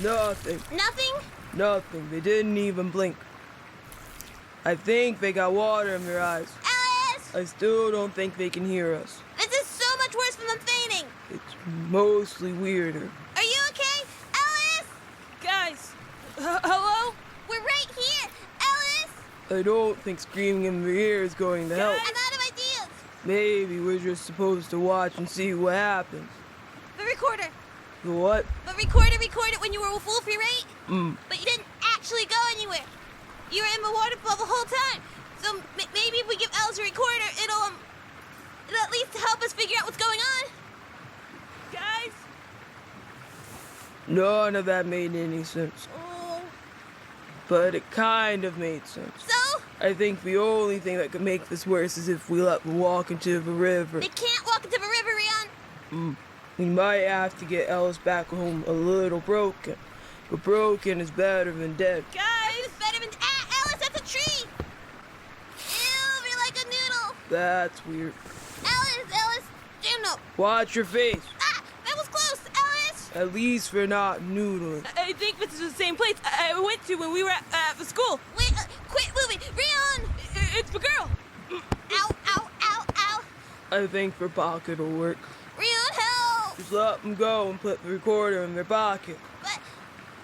Nothing. Nothing? Nothing. They didn't even blink. I think they got water in their eyes. Alice! I still don't think they can hear us. This is so much worse than them fainting. It's mostly weirder. Are you okay? Alice! Guys! Hello? We're right here! Alice! I don't think screaming in their ear is going to help. I'm out of ideas! Maybe we're just supposed to watch and see what happens. The recorder. The what? The recorder recorded when you were with Wolfie, right? Mm. But you didn't actually go anywhere. You were in the waterfall the whole time. So maybe if we give Alice a recorder, it'll at least help us figure out what's going on. Guys? None of that made any sense. Oh. But it kind of made sense. So? I think the only thing that could make this worse is if we let them walk into the river. They can't walk into the river, Rion. We might have to get Ellis back home a little broken. But broken is better than dead. Guys! It's better than... Alice, that's a tree! Ew, you're like a noodle. That's weird. Alice, damn no. Watch your face. Ah, that was close, Alice. At least we're not noodling. I think this is the same place I went to when we were at the school. Wait, quit moving. Rion! It's the girl. Ow, ow, ow, ow. I think their pocket will work. Rion, help! Just let them go and put the recorder in their pocket. But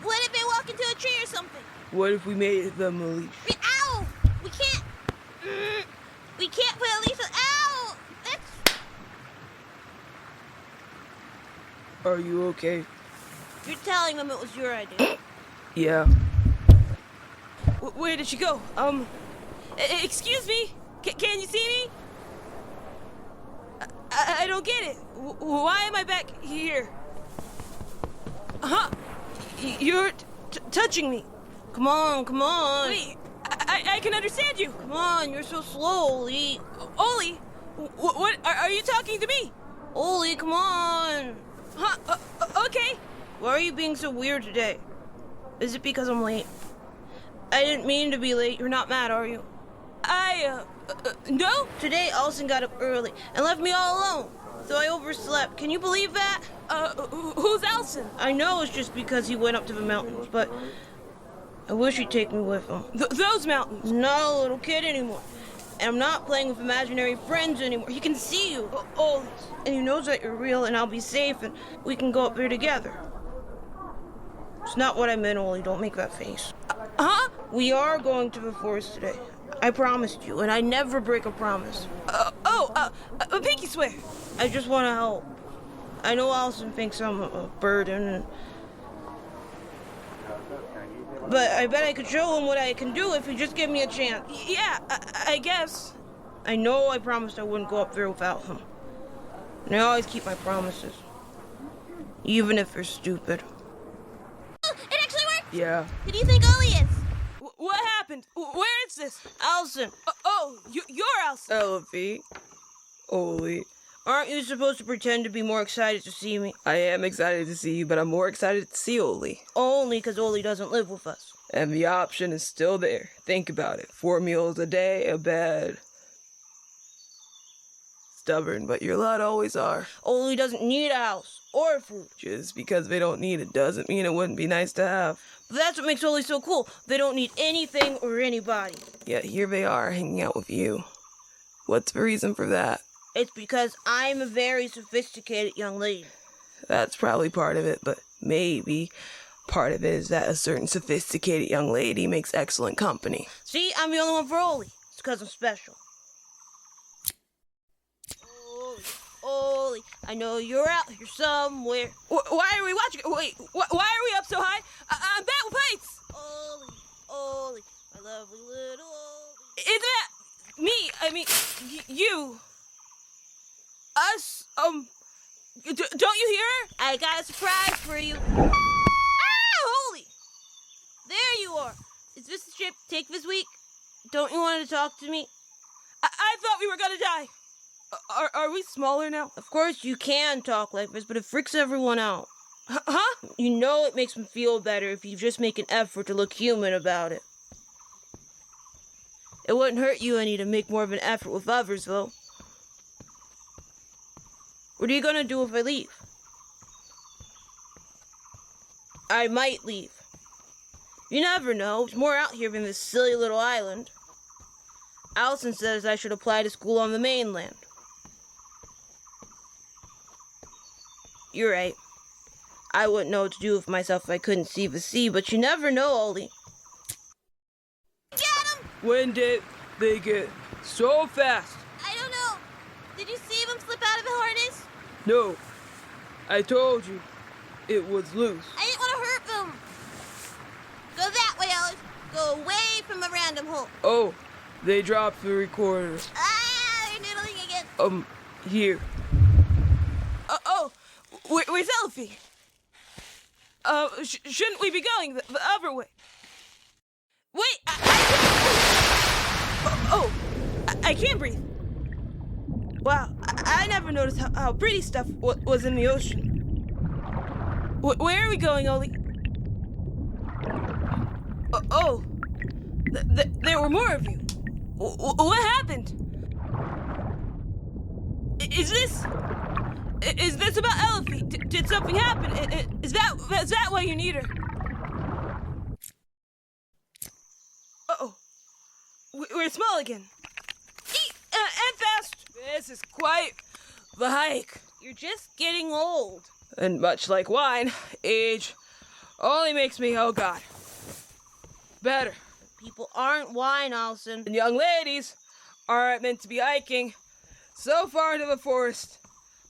what if they walk into a tree or something? What if we made them a leash? Ow! We can't... We can't put a leash on... Ow! That's... Are you okay? You're telling them it was your idea. Yeah. Where did she go? Excuse me? Can you see me? I don't get it. Why am I back here? Huh? You're touching me. Come on. Wait, I can understand you. Come on, you're so slow, Oli. Oli? What? Are you talking to me? Oli, come on. Huh? Okay. Why are you being so weird today? Is it because I'm late? I didn't mean to be late. You're not mad, are you? No? Today, Allison got up early and left me all alone. So I overslept. Can you believe that? Who's Elson? I know it's just because he went up to the mountains, but I wish he'd take me with him. Those mountains? I'm not a little kid anymore. And I'm not playing with imaginary friends anymore. He can see you. Always. And he knows that you're real and I'll be safe and we can go up there together. It's not what I meant, Oli. Don't make that face. Huh? We are going to the forest today. I promised you, and I never break a promise. A pinky swear. I just want to help. I know Allison thinks I'm a burden, but I bet I could show him what I can do if he just give me a chance. Yeah, I guess. I know I promised I wouldn't go up there without him. And I always keep my promises. Even if they're stupid. It actually worked! Yeah. Who do you think Oli is? What happened? Where is this? Allison. You're Elson. Elophi. Oli. Aren't you supposed to pretend to be more excited to see me? I am excited to see you, but I'm more excited to see Oli. Only because Oli doesn't live with us. And the option is still there. Think about it. 4 meals a day, a bed. Stubborn, but your lot always are. Oli doesn't need a house or food. Just because they don't need it doesn't mean it wouldn't be nice to have. But that's what makes Oli so cool. They don't need anything or anybody. Yet here they are hanging out with you. What's the reason for that? It's because I'm a very sophisticated young lady. That's probably part of it, but maybe part of it is that a certain sophisticated young lady makes excellent company. See, I'm the only one for Oli. It's because I'm special. Oli, I know you're out here somewhere. Why are we watching? Wait, why are we up so high? I'm back with plates. Oli, my lovely little Oli. Is that me? I mean, you. Us? Don't you hear her? I got a surprise for you. Ah, Oli! There you are. Is this the trip to take this week? Don't you want to talk to me? I thought we were gonna die. Are we smaller now? Of course you can talk like this, but it freaks everyone out. Huh? You know it makes me feel better if you just make an effort to look human about it. It wouldn't hurt you any to make more of an effort with others, though. What are you gonna do if I leave? I might leave. You never know. There's more out here than this silly little island. Allison says I should apply to school on the mainland. You're right. I wouldn't know what to do with myself if I couldn't see the sea, but you never know, Ollie. Get him! When did they get so fast? I don't know. Did you see him slip out of the harness? No, I told you, it was loose. I didn't want to hurt them. Go that way, Elas. Go away from the random hole. Oh, they dropped the recorder. Ah, they're noodling again. Here. Where's Elophi? Shouldn't we be going the other way? Wait, I can't breathe. Wow, I never noticed how pretty stuff was in the ocean. Where are we going, Ollie? There were more of you. What happened? Is this about Elophi? Did something happen? Is that why you need her? We're small again. And fast. This is quite the hike. You're just getting old. And much like wine, age only makes me, oh God, better. People aren't wine, Allison. And young ladies aren't meant to be hiking so far into the forest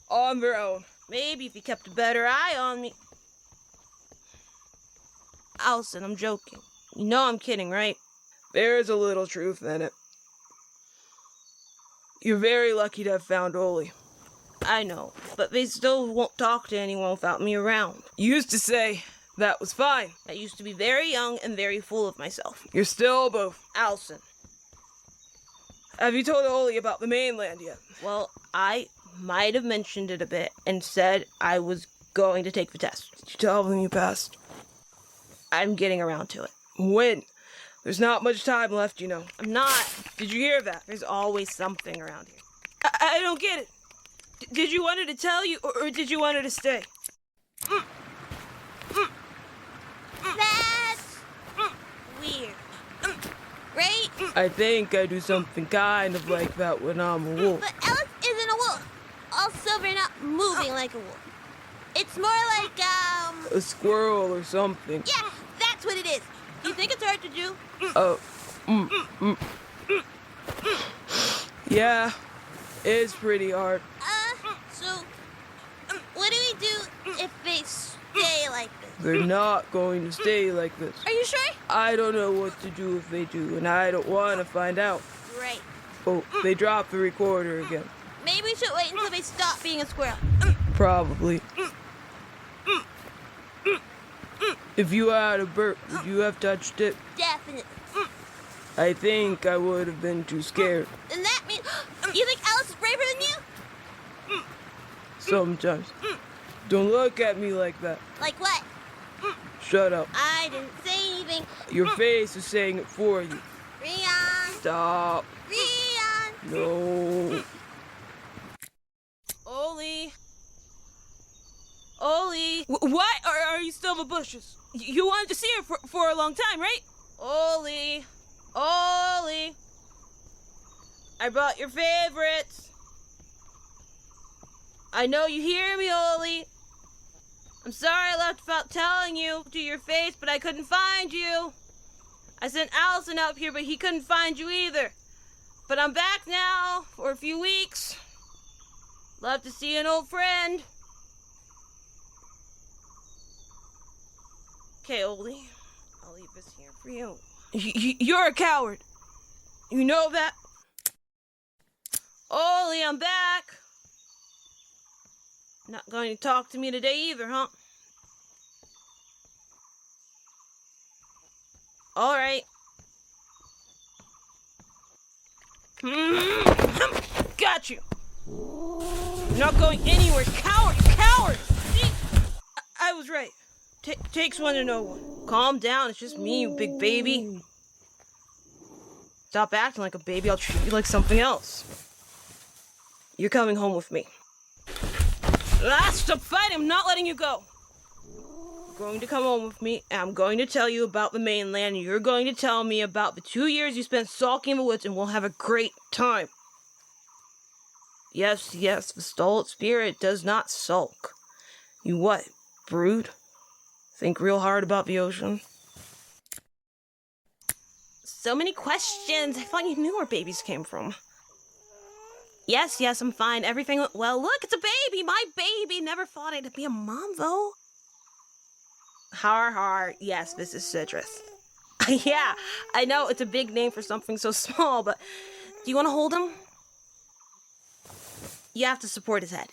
on their own. Maybe if you kept a better eye on me. Allison, I'm joking. You know I'm kidding, right? There's a little truth in it. You're very lucky to have found Ollie. I know, but they still won't talk to anyone without me around. You used to say that was fine. I used to be very young and very full of myself. You're still both. Allison. Have you told Ollie about the mainland yet? Well, I might have mentioned it a bit and said I was going to take the test. Did you tell them you passed? I'm getting around to it. When? There's not much time left, you know. I'm not. Did you hear that? There's always something around here. I don't get it. Did you want her to tell you, or did you want her to stay? That's weird. Right? I think I do something kind of like that when I'm a wolf. But Elas isn't a wolf. Also, they're not moving like a wolf. It's more like, A squirrel or something. yeah, that's what it is. Do you think it's hard to do? Yeah, it's pretty hard. So, what do we do if they stay like this? They're not going to stay like this. Are you sure? I don't know what to do if they do, and I don't want to find out. Right. Oh, they dropped the recorder again. Maybe we should wait until they stop being a squirrel. Probably. If you had a BURT, would you have touched it? Definitely. I think I would have been too scared. And that means... You think Elas is braver than you? Sometimes. Don't look at me like that. Like what? Shut up. I didn't say anything. Your face is saying it for you. Rion. Stop. Rion. No. Ollie. Why are you still in the bushes? You wanted to see her for a long time, right? Ollie. I brought your favorites. I know you hear me, Ollie. I'm sorry I left without telling you to your face, but I couldn't find you. I sent Allison up here, but he couldn't find you either. But I'm back now for a few weeks. Love to see an old friend. Okay, Ollie. I'll leave this here for you. You're a coward. You know that? Ollie, I'm back. Not going to talk to me today either, huh? All right. Got you. You're not going anywhere, coward! See? I was right. Takes one to know one. Calm down, it's just me, you big baby. Stop acting like a baby, I'll treat you like something else. You're coming home with me. Stop fighting, I'm not letting you go. going to come home with me, and I'm going to tell you about the mainland, and you're going to tell me about the 2 years you spent sulking in the woods, and we'll have a great time. Yes, the stolid spirit does not sulk. You what, brood? Think real hard about the ocean? So many questions. I thought you knew where babies came from. Yes, I'm fine. Everything went well. Look, it's a baby. My baby. Never thought I'd be a mom, though. Har. Yes, this is Citrus. Yeah, I know it's a big name for something so small, but do you want to hold him? You have to support his head.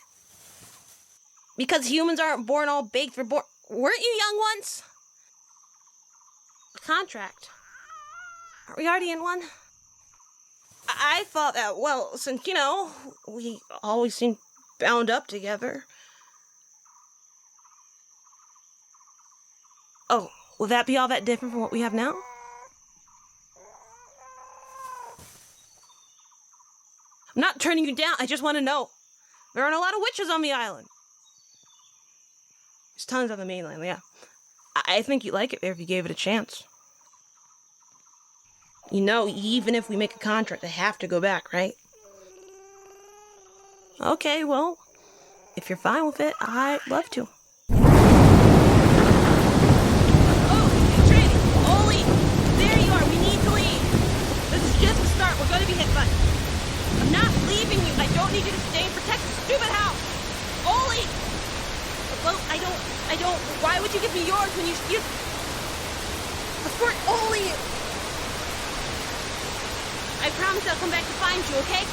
Because humans aren't born all baked. Weren't you young once? A contract. Are we already in one? I thought that, well, since, we always seem bound up together. Oh, will that be all that different from what we have now? I'm not turning you down, I just want to know. There aren't a lot of witches on the island. There's tons on the mainland, yeah. I think you'd like it there if you gave it a chance. Even if we make a contract, I have to go back, right? Okay, well, if you're fine with it, I'd love to. Oh, Trinity, Oli, there you are, we need to leave. This is just the start, we're going to be hit by. I'm not leaving you, I don't need you to stay and protect the stupid house. Oli! Well, I don't, why would you give me yours when you... For Oli! I promise I'll come back to find you, okay?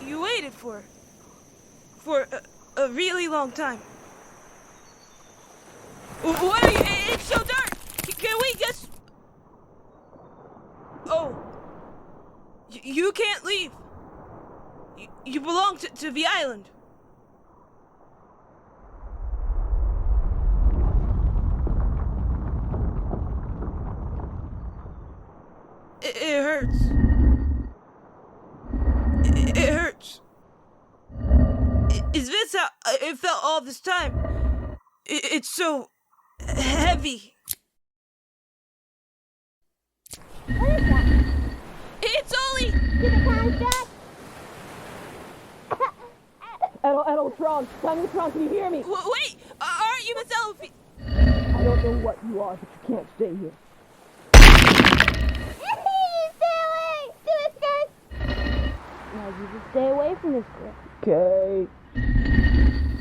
You waited for a really long time. What are you? It's so dark. Can we just... Oh. You can't leave. You belong to the island. It hurts. It hurts. Is this how it felt all this time? It's so heavy. What is that? It's Oli! Did it contract? Edeltron, Tinytron, can you hear me? Wait! Aren't you Miss Elophi? I don't know what you are, but you can't stay here. Stay away! Do it first! Now you just stay away from this girl. Okay.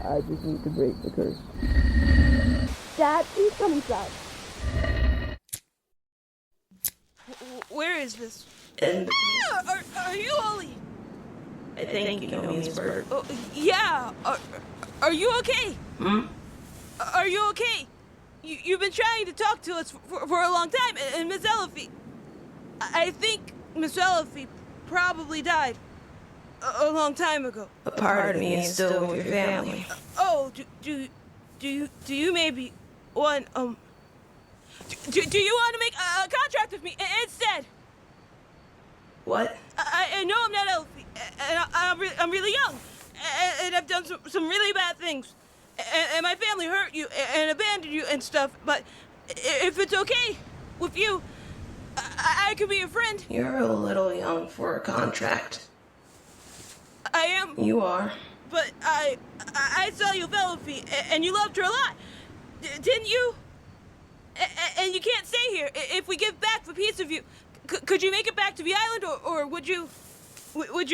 I just need to break the curse. Dad, please come inside. Where is this? And Are you Oli? I think you know me as Bert. Oh, yeah. Are you okay? Are you okay? You've been trying to talk to us for a long time, and Miss Elophi. I think Miss Elophi probably died a long time ago. A part of me is still with your family. Oh, do you maybe want do you want to make a contract with me instead? What? I know I'm not Elophi, and I'm really young, and I've done some really bad things, and my family hurt you and abandoned you and stuff. But if it's okay with you, I could be your friend. You're a little young for a contract. I am. You are. But I saw you with Elophi, and you loved her a lot, didn't you? And you can't stay here. If we give back the piece of you, could you make it back to the island, or would you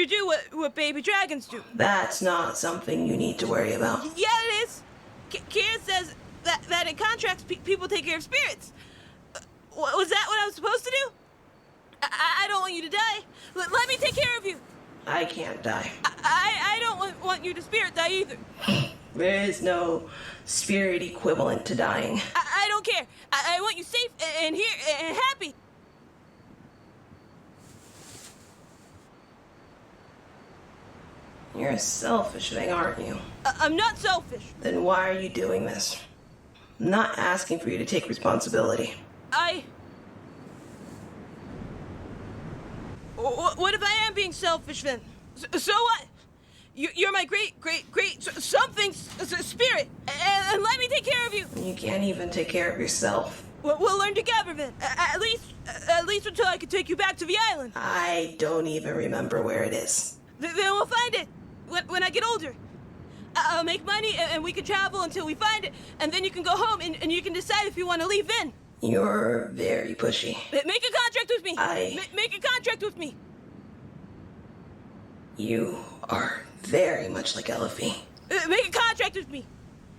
do what baby dragons do? That's not something you need to worry about. Yeah, it is. Kira says that in contracts, people take care of spirits. Was that what I was supposed to do? I don't want you to die. Let me take care of you. I can't die. I don't want you to spirit die either. There is no spirit equivalent to dying. I don't care. I want you safe and here and happy. You're a selfish thing, aren't you? I'm not selfish. Then why are you doing this? I'm not asking for you to take responsibility. What if I am being selfish then? So what? You're my great something spirit, and let me take care of you. You can't even take care of yourself. We'll learn together then. At least until I can take you back to the island. I don't even remember where it is. Then we'll find it when I get older. I'll make money and we can travel until we find it, and then you can go home and you can decide if you want to leave then. You're very pushy. Make a contract with me. Make a contract with me. You are very much like Elophi. Make a contract with me,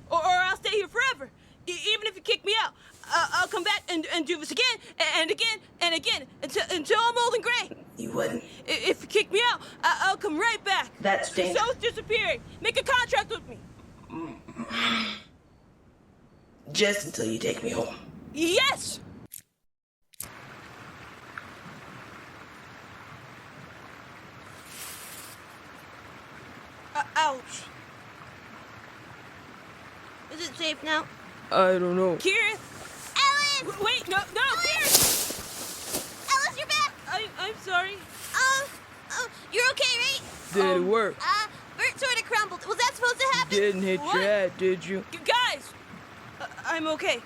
or I'll stay here forever. Even if you kick me out, I'll come back and do this again and again and again until I'm old and gray. You wouldn't. If you kick me out, I'll come right back. That's dangerous. So it's disappearing. Make a contract with me. Just until you take me home. Yes! Ouch. Is it safe now? I don't know. Kieran! Elas! Wait, no, Kieran! Elas, you're back! I'm sorry. You're okay, right? Did it work? Bert sort of crumbled. Was that supposed to happen? Didn't hit What? your head, did you? Guys! I'm okay.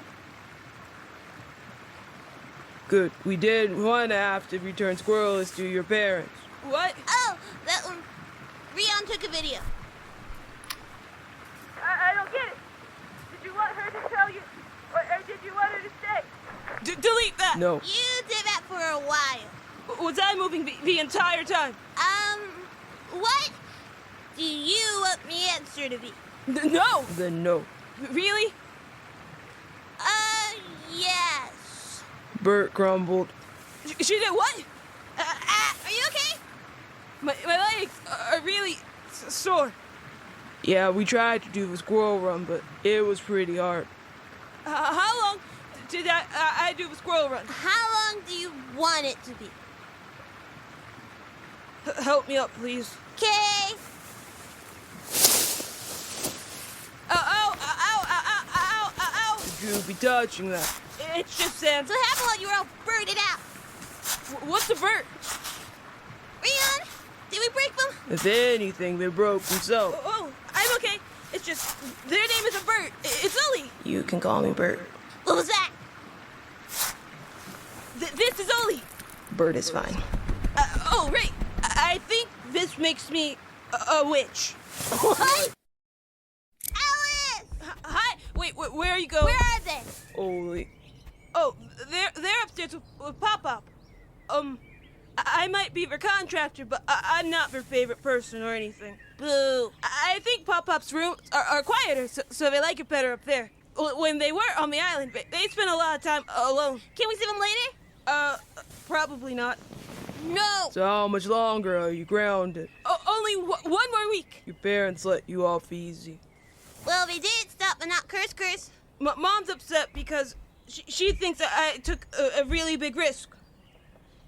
Good. We didn't want to have to return Squirrels to your parents. What? Oh, that one. Rion took a video. I don't get it. Did you want her to tell you, or did you want her to stay? Delete that! No. You did that for a while. Was I moving the entire time? What do you want the answer to be? No! Then no. Really? Yes. Bert crumbled. She did what? Are you okay? My legs are really sore. Yeah, we tried to do the squirrel run, but it was pretty hard. How long did I do the squirrel run? How long do you want it to be? Help me up, please. Okay. Ow. Would you be touching that? It's just sand. So what happened while you were all birded out? What's a bird? Rion, did we break them? If anything, they broke themselves. Oh, I'm okay. It's just, their name is a bird. It's Oli. You can call me Bert. What was that? This is Oli. Bert is fine. Oh, right. I think this makes me a witch. What? Alice! Hi. Wait, where are you going? Where are they? Holy. Oh, they're upstairs with Pop-Pop. I might be their contractor, but I'm not their favorite person or anything. Boo. I think Pop-Pop's rooms are quieter, so they like it better up there. When they were on the island, they spent a lot of time alone. Can we see them later? Probably not. No. So how much longer are you grounded? Only one more week. Your parents let you off easy. Well, they did stop and not curse. Mom's upset because she thinks that I took a really big risk.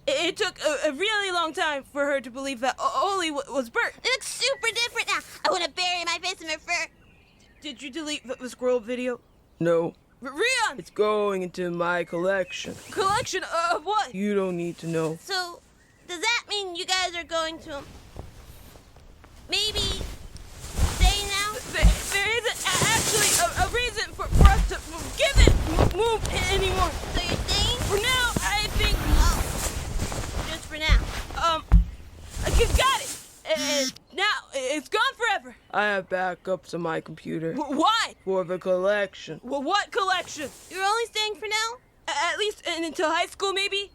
It took a really long time for her to believe that Oli was Bert. They look super different now. I want to bury my face in their fur. Did you delete the squirrel video? No. Rion! It's going into my collection. Collection of what? You don't need to know. So, does that mean you guys are going to maybe stay now? There isn't actually a reason for us to move anymore. So you're staying? For now, I think... Oh, just for now. You got it. And now, it's gone forever. I have backups on my computer. Why? For the collection. Well, what collection? You're only staying for now? At least until high school, maybe?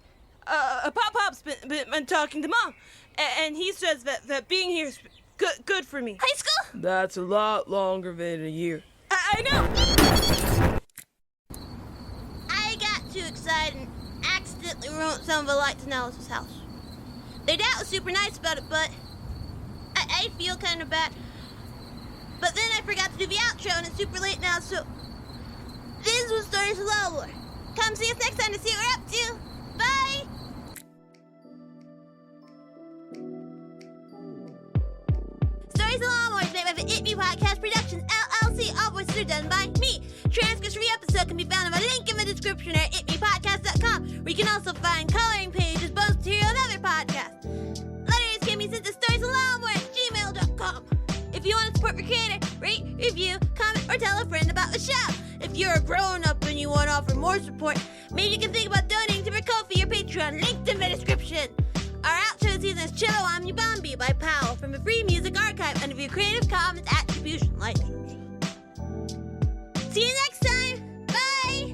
Pop-Pop's been talking to Mom, and he says that being here is good for me. High school? That's a lot longer than a year. I know! I got too excited and accidentally ruined some of the lights in Alice's house. Their dad was super nice about it, but I feel kind of bad. But then I forgot to do the outro, and it's super late now, so this was Stories of Ylelmore. Come see us next time to see what we're up to. Bye! Stories Podcast Productions, LLC. All voices are done by me. Transcripts for every episode can be found on my link in the description or at itmepodcast.com, where you can also find coloring pages, bonus material, and other podcasts. Letters can be sent to storiesaloudmore@gmail.com. If you want to support your creator, rate, review, comment, or tell a friend about the show. If you're a grown-up and you want to offer more support, maybe you can think about donating to Ko-fi or Patreon, linked in the description. Our outro season is Chillo I'm You Bombi by Powell from a free music archive under the Creative Commons Attribution license. See you next time! Bye!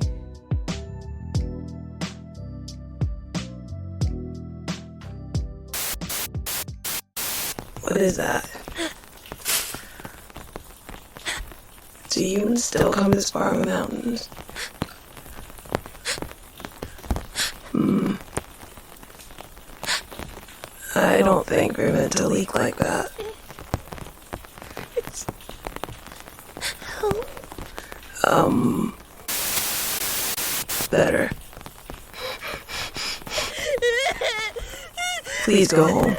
What is that? Do humans still come this far in the mountains? I don't think we're meant to leak like that. Better. Please go home.